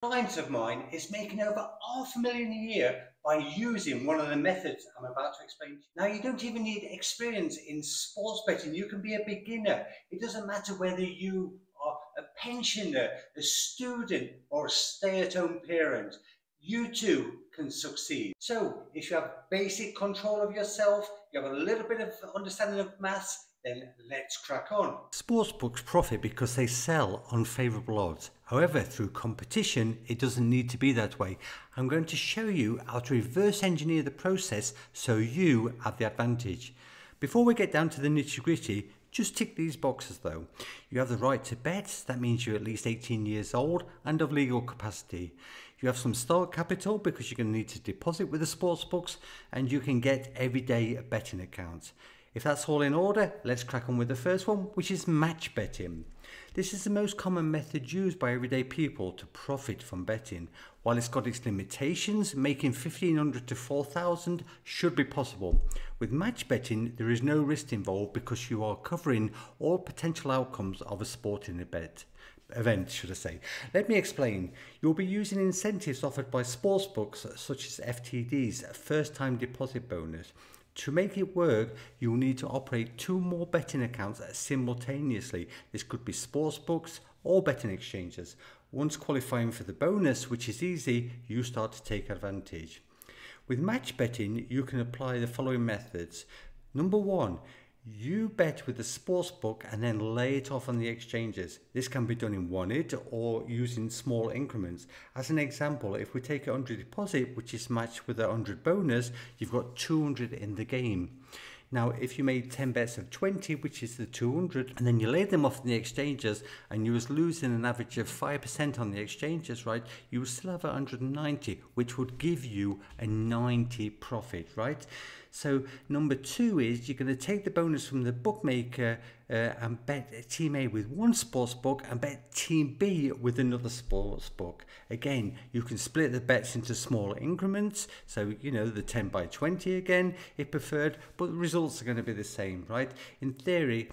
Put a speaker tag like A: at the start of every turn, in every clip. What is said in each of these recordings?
A: Clients of mine is making over $500,000 a year by using one of the methods I'm about to explain to you. Now, you don't even need experience in sports betting. You can be a beginner. It doesn't matter whether you are a pensioner, a student, or a stay-at-home parent. You too can succeed. So if you have basic control of yourself, you have a little bit of understanding of maths, then let's crack on. Sportsbooks profit because they sell on favourable odds. However, through competition, it doesn't need to be that way. I'm going to show you how to reverse engineer the process so you have the advantage. Before we get down to the nitty-gritty, just tick these boxes though. You have the right to bet, that means you're at least 18 years old and of legal capacity. You have some start capital because you're going to need to deposit with the sportsbooks, and you can get everyday betting accounts. If that's all in order, let's crack on with the first one, which is match betting. This is the most common method used by everyday people to profit from betting. While it's got its limitations, making $1,500 to $4,000 should be possible. With match betting, there is no risk involved because you are covering all potential outcomes of a sporting event. Let me explain. You'll be using incentives offered by sportsbooks such as FTD's first time deposit bonus. To make it work, you'll need to operate 2 more betting accounts simultaneously. This could be sportsbooks or betting exchanges. Once qualifying for the bonus, which is easy, you start to take advantage. With match betting, you can apply the following methods. Number 1, you bet with the sportsbook and then lay it off on the exchanges. This can be done in one hit or using small increments. As an example, if we take a 100 deposit, which is matched with a 100 bonus, you've got 200 in the game. Now, if you made 10 bets of 20, which is the 200, and then you laid them off in the exchanges and you was losing an average of 5% on the exchanges, right, you would still have 190, which would give you a 90 profit, right? So number 2 is you're going to take the bonus from the bookmaker and bet team A with one sports book and bet team B with another sports book. Again, you can split the bets into small increments, so you know, the 10 by 20 again if preferred, but the results are going to be the same, right? In theory,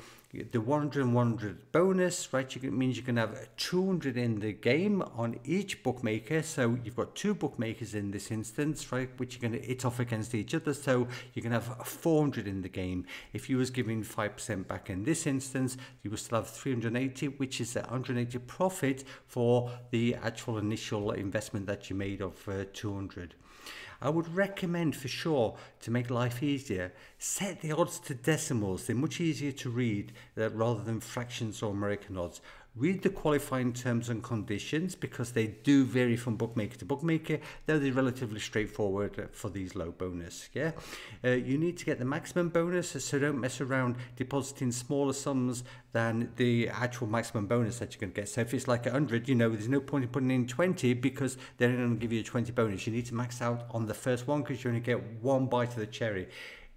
A: the 100 and 100 bonus, right, it means you can have 200 in the game on each bookmaker. So you've got 2 bookmakers in this instance, right, which you're going to hit off against each other. So you can have 400 in the game. If you was giving 5% back in this instance, you will still have 380, which is a 180 profit for the actual initial investment that you made of 200. I would recommend for sure, to make life easier, set the odds to decimals. They're much easier to read rather than fractions or American odds. Read the qualifying terms and conditions because they do vary from bookmaker to bookmaker, though they're relatively straightforward for these low bonus. Yeah, you need to get the maximum bonus, so don't mess around depositing smaller sums than the actual maximum bonus that you're going to get. So if it's like 100, you know, there's no point in putting in 20 because they're going to give you a 20 bonus. You need to max out on the first one because you only get one bite of the cherry.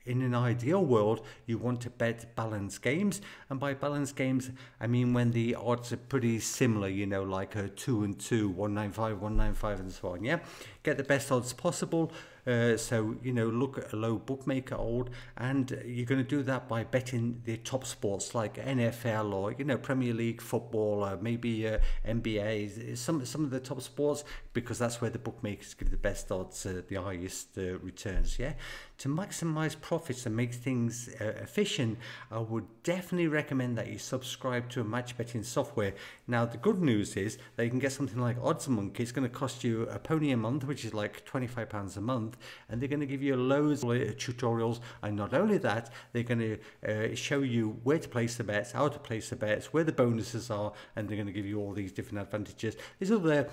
A: In an ideal world, you want to bet balanced games, and by balanced games, I mean when the odds are pretty similar, you know, like 2 and 2, 195, 195, and so on. Yeah, get the best odds possible. So, you know, look at a low bookmaker old, and you're going to do that by betting the top sports like NFL or, you know, Premier League football, or maybe NBA, some of the top sports, because that's where the bookmakers give the best odds, the highest returns. Yeah, to maximize profits and make things efficient, I would definitely recommend that you subscribe to a match betting software. Now, the good news is that you can get something like Odds Monkey. It's going to cost you a penny a month, which is like £25 a month, and they're going to give you loads of tutorials. And not only that, they're going to show you where to place the bets, how to place the bets, where the bonuses are, and they're going to give you all these different advantages. There's other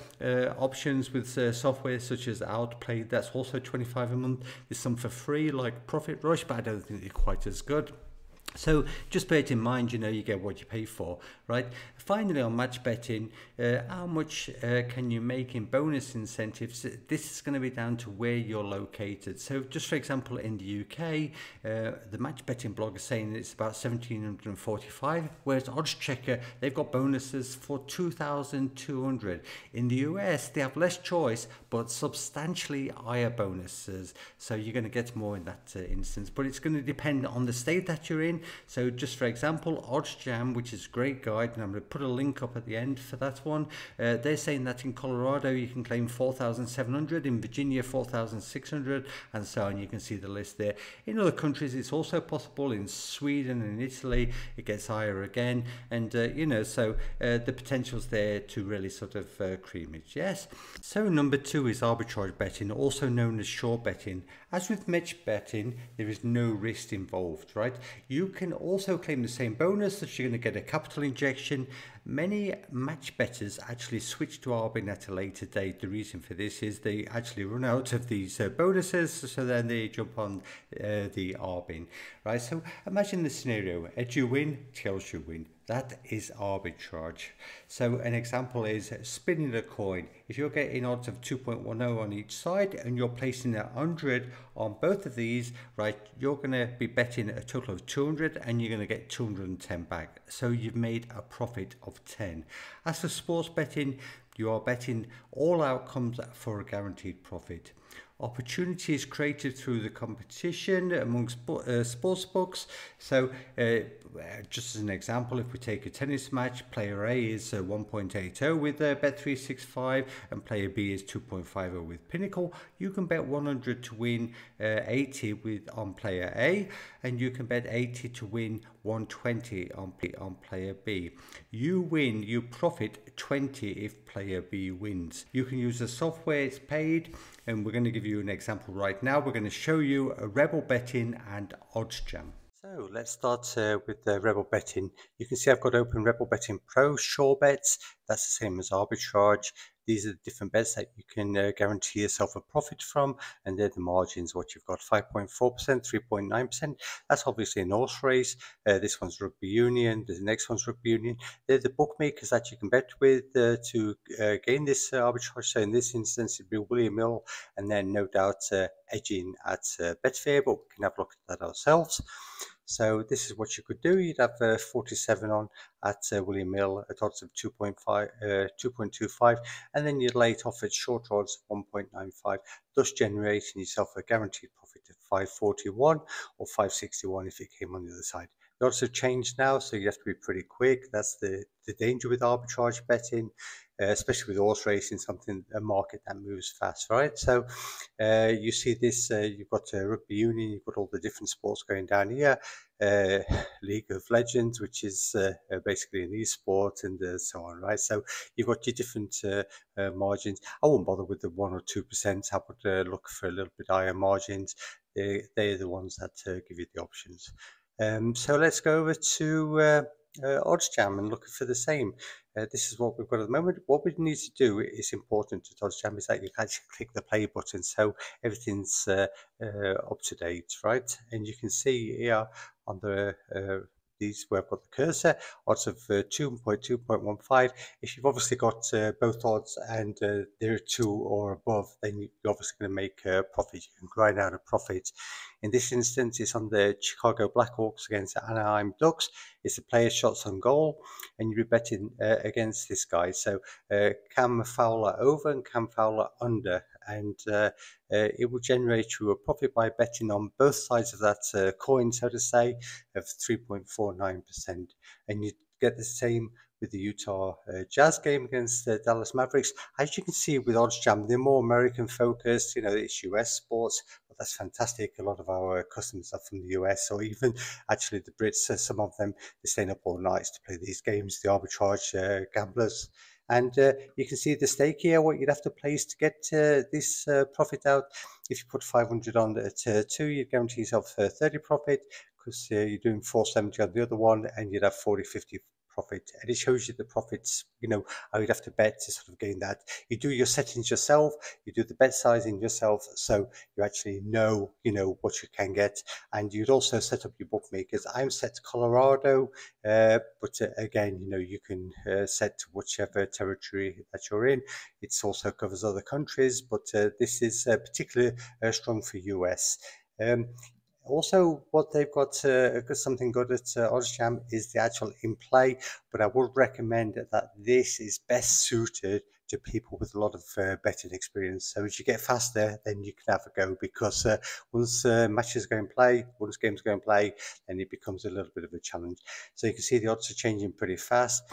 A: options with software such as Outplay, that's also $25 a month. There's some for free like Profit Rush, but I don't think they're quite as good. So just bear it in mind, you know, you get what you pay for, right? Finally, on match betting, how much can you make in bonus incentives? This is going to be down to where you're located. So just for example, in the UK, the match betting blog is saying it's about 1,745, whereas OddsChecker, they've got bonuses for 2,200. In the US, they have less choice, but substantially higher bonuses. So you're going to get more in that instance, but it's going to depend on the state that you're in.
B: So just for example, OddsJam, which is a great guide, and I'm going to put a link up at the end for that one. They're saying that in Colorado you can claim 4,700, in Virginia 4,600, and so on. You can see the list there. In other countries it's also possible. In Sweden and Italy it gets higher again, and so the potential's there to really sort of cream it. Yes. So number 2 is arbitrage betting, also known as short betting. As with match betting, there is no risk involved, right? You can also claim the same bonus, that you're going to get a capital injection. Many match bettors actually switch to Arbin at a later date. The reason for this is they actually run out of these bonuses, so then they jump on the Arbin, right? So imagine the scenario: edge you win, tails you win. That is arbitrage. So an example is spinning a coin. If you're getting odds of 2.10 on each side and you're placing 100 on both of these, right, you're going to be betting a total of 200 and you're going to get 210 back. So you've made a profit of 10. As for sports betting, you are betting all outcomes for a guaranteed profit. Opportunity is created through the competition among sports books. So just as an example, if we take a tennis match, player A is 1.80 with Bet365 and player B is 2.50 with Pinnacle. You can bet 100 to win 80 on player A, and you can bet 80 to win 120 on player B. You win, you profit 20 if player B wins. You can use the software, it's paid, and we're going to give you an example right now. We're going to show you a Rebel Betting and OddsJam. So let's start with the Rebel Betting. You can see I've got open Rebel Betting Pro, Sure Bets. That's the same as arbitrage. These are the different bets that you can guarantee yourself a profit from, and they're the margins. What you've got: 5.4%, 3.9%. That's obviously an horse race. This one's rugby union. The next one's rugby union. They're the bookmakers that you can bet with to gain this arbitrage. So in this instance, it'd be William Hill, and then no doubt edging at Betfair, but we can have a look at that ourselves. So this is what you could do. You'd have 47 on at William Hill at odds of 2.25, and then you'd lay it off at short odds of 1.95, thus generating yourself a guaranteed profit of 541 or 561 if it came on the other side. The odds have changed now, so you have to be pretty quick. That's the danger with arbitrage betting, especially with horse racing, a market that moves fast, right? So you see this, you've got rugby union, you've got all the different sports going down here, League of Legends, which is basically an e-sport, and so on, right? So you've got your different margins. I won't bother with the 1 or 2%. I would look for a little bit higher margins. They're the ones that give you the options. So let's go over to OddsJam and look for the same. This is what we've got at the moment. What we need to do is important to OddsJam is that you can actually click the play button, so everything's up to date, right? And you can see here on the these where I've got the cursor, odds of 2.2.15. If you've obviously got both odds and they're 2 or above, then you're obviously going to make a profit. You can grind out a profit. In this instance, it's on the Chicago Blackhawks against the Anaheim Ducks. It's a player shots on goal, and you're betting against this guy. So Cam Fowler over and Cam Fowler under, and it will generate you a profit by betting on both sides of that coin, so to say, of 3.49%. And you get the same with the Utah Jazz game against the Dallas Mavericks. As you can see with OddsJam, they're more American focused. You know, it's US sports, but that's fantastic. A lot of our customers are from the US, or even actually the Brits. Some of them, they're staying up all night to play these games, the arbitrage gamblers. And you can see the stake here, what you'd have to place to get this profit out. If you put 500 on at 2, you guarantee yourself 30 profit, because you're doing 470 on the other one, and you'd have 40, 50 profit. And it shows you the profits, you know, how you'd have to bet to sort of gain that. You do your settings yourself, you do the bet sizing yourself, so you actually know, you know, what you can get. And you'd also set up your bookmakers. I'm set to Colorado, but again, you know, you can set to whichever territory that you're in. It also covers other countries, but this is particularly strong for US. Also, what they've got something good at OddsJam is the actual in play, but I would recommend that this is best suited
A: to people with a lot of betting experience. So as you get faster, then you can have a go, because once matches go and play, once games go and play, then it becomes a little bit of a challenge. So you can see the odds are changing pretty fast.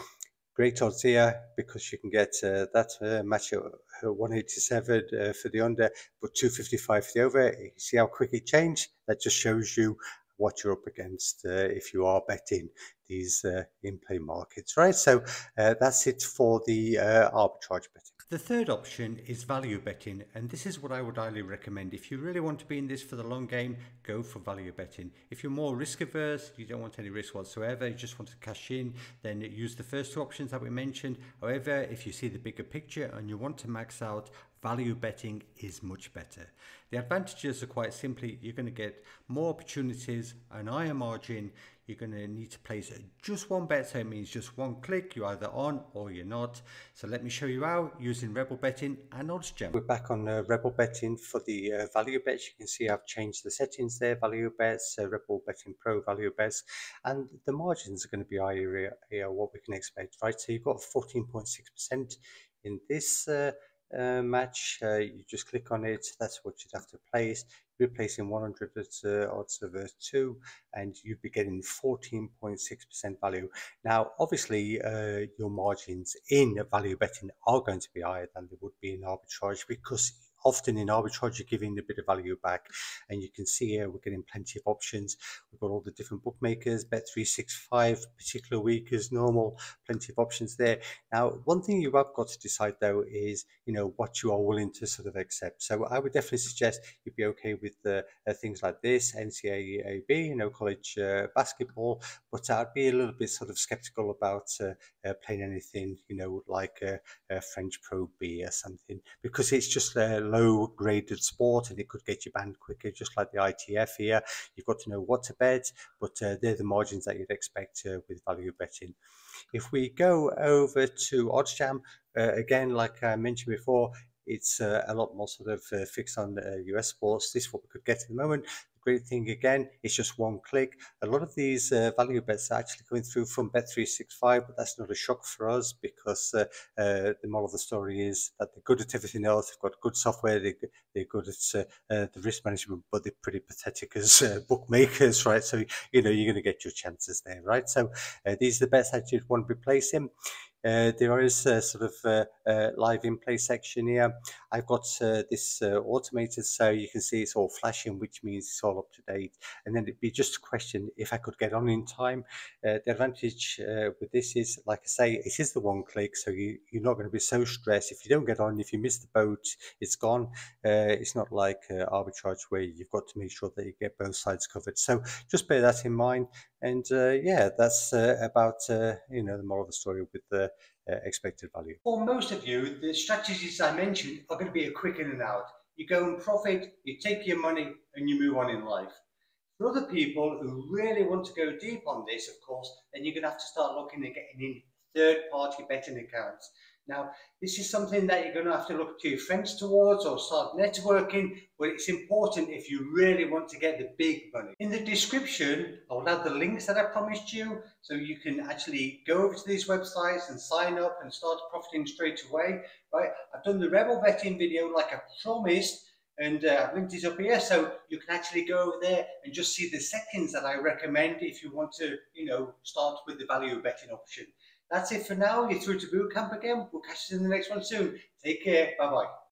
A: Great odds here, because you can get that match at 187 for the under, but 255 for the over. You see how quick it changed? That just shows you what you're up against if you are betting these in-play markets, right? So that's it for the arbitrage betting.
B: The third option is value betting, and this is what I would highly recommend. If you really want to be in this for the long game, go for value betting. If you're more risk averse, you don't want any risk whatsoever, you just want to cash in, then use the first two options that we mentioned. However, if you see the bigger picture and you want to max out, value betting is much better. The advantages are quite simply, you're going to get more opportunities, an higher margin. You're going to need to place just one bet, so it means just one click. You're either on or you're not. So let me show you how using Rebel Betting and OddsJam.
A: We're back on Rebel Betting for the value bets. You can see I've changed the settings there, value bets, Rebel Betting Pro value bets, and the margins are going to be higher here, what we can expect, right? So you've got 14.6% in this match. You just click on it, that's what you'd have to place. You'd be placing 100 at odds of 2, and you'd be getting 14.6% value. Now, obviously, your margins in value betting are going to be higher than they would be in arbitrage, because often in arbitrage you're giving a bit of value back, and you can see here we're getting plenty of options. We've got all the different bookmakers, Bet365 particular week as normal, plenty of options there. Now, one thing you have got to decide though is, you know, what you are willing to sort of accept. So I would definitely suggest you'd be okay with things like this, NCAA, you know, college basketball, but I'd be a little bit sort of skeptical about playing anything, you know, like French Pro B or something, because it's just a low graded sport and it could get you banned quicker, just like the ITF here. You've got to know what to bet, but they're the margins that you'd expect with value betting. If we go over to OddsJam, again, like I mentioned before, it's a lot more sort of fixed on US sports. This is what we could get at the moment. Great thing again, it's just one click. A lot of these value bets are actually coming through from Bet365, but that's not a shock for us, because the moral of the story is that they're good at everything else. They've got good software, they're good at the risk management, but they're pretty pathetic as bookmakers, right? So, you know, you're going to get your chances there, right? So these are the bets that you'd want to be placing. There is a sort of live in-play section here. I've got this automated, so you can see it's all flashing, which means it's all up to date. And then it'd be just a question if I could get on in time. The advantage with this is, like I say, it is the one click, so you're not going to be so stressed. If you don't get on, if you miss the boat, it's gone. It's not like arbitrage where you've got to make sure that you get both sides covered. So just bear that in mind. And yeah, that's about you know, the moral of the story with the expected value. For most of you, the strategies I mentioned are going to be a quick in and out. You go and profit, you take your money, and you move on in life. For other people who really want to go deep on this, of course, then you're going to have to start looking at getting in third-party betting accounts. Now, this is something that you're going to have to look to your friends towards or start networking, but it's important if you really want to get the big money. In the description, I'll add the links that I promised you, so you can actually go over to these websites and sign up and start profiting straight away. Right? I've done the Rebel Betting video like I promised, and I've linked it up here, so you can actually go over there and just see the settings that I recommend if you want to, you know, start with the value betting option. That's it for now. You're through to boot camp again. We'll catch you in the next one soon. Take care. Bye-bye.